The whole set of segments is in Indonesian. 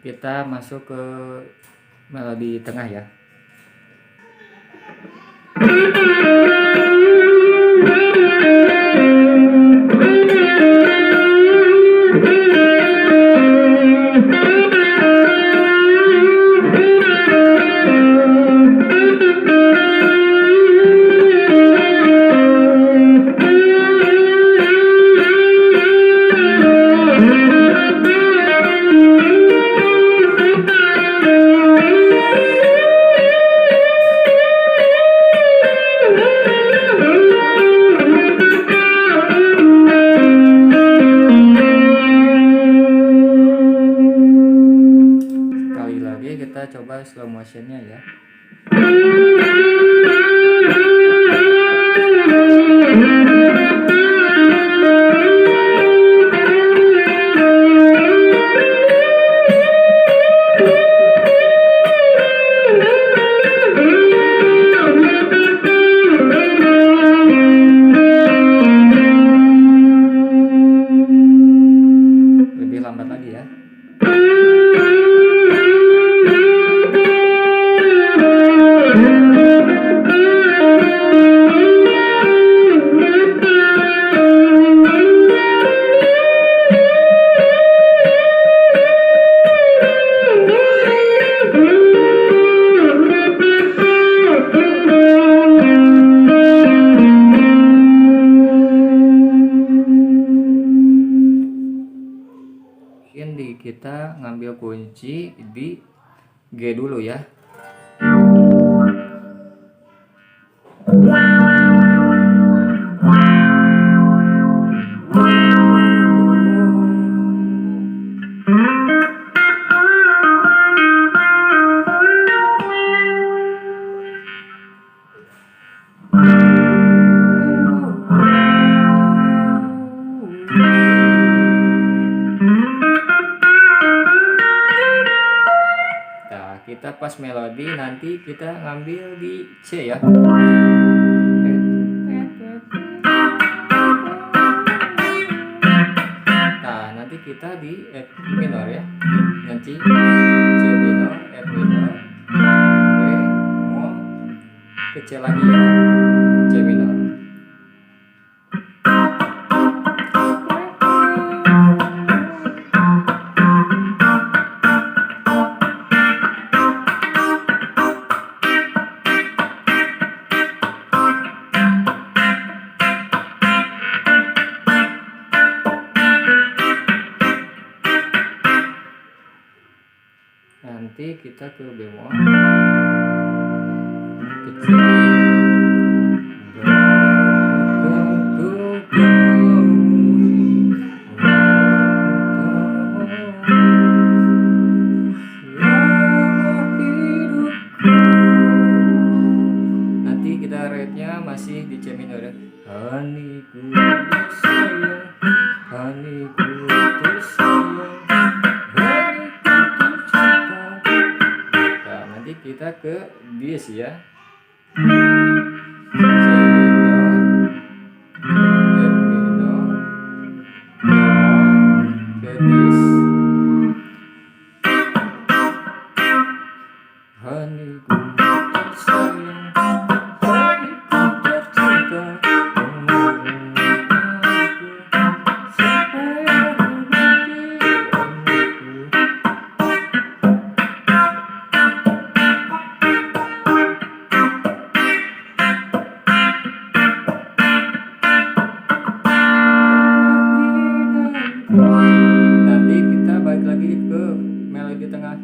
kita masuk ke melodi tengah ya. Kita coba slow motionnya ya. Lebih lambat lagi ya. Kita ngambil kunci di G dulu ya. Kita pas melodi nanti kita ngambil di C ya. Nah nanti kita di F minor ya, nanti C minor, F minor, B mau ke C lagi ya, C minor. Nanti kita ke bemol kecil. Nanti kita rate-nya masih di C minor ya. Haniku sayang, haniku tersayang, kita ke dis ya. C minor, F minor, bemol ke dis. Haniku tersayang, haniku tercinta, nanti kita balik lagi ke melodi tengah.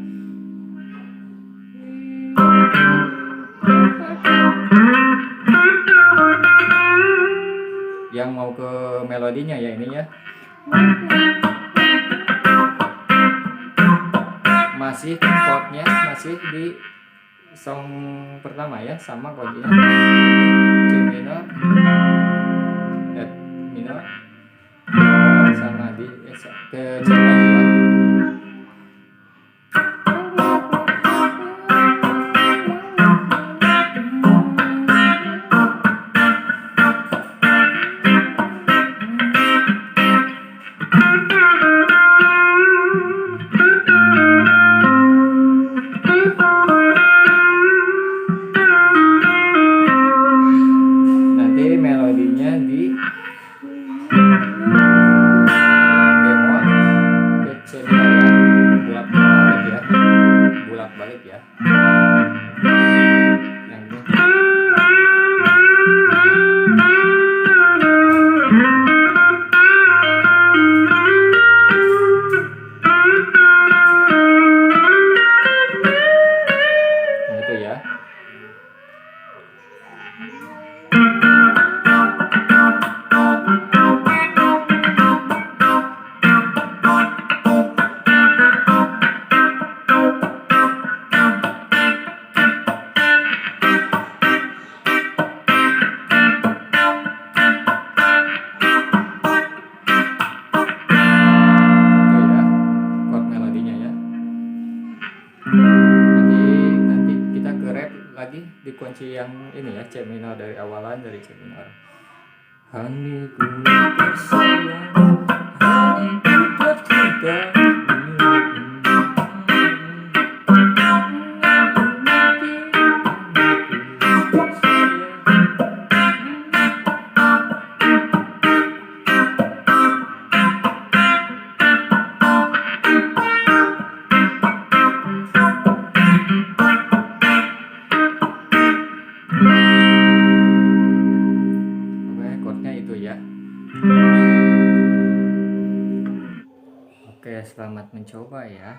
Yang mau ke melodinya ya ini ya. Masih chordnya masih di song pertama ya, sama chordnya. C minor, F minor, sama di ke C lagi ya. di kunci yang ini ya, C minor, dari awalan dari C minor. Haniku tersayang, haniku tercinta, chordnya itu ya. Oke, selamat mencoba ya.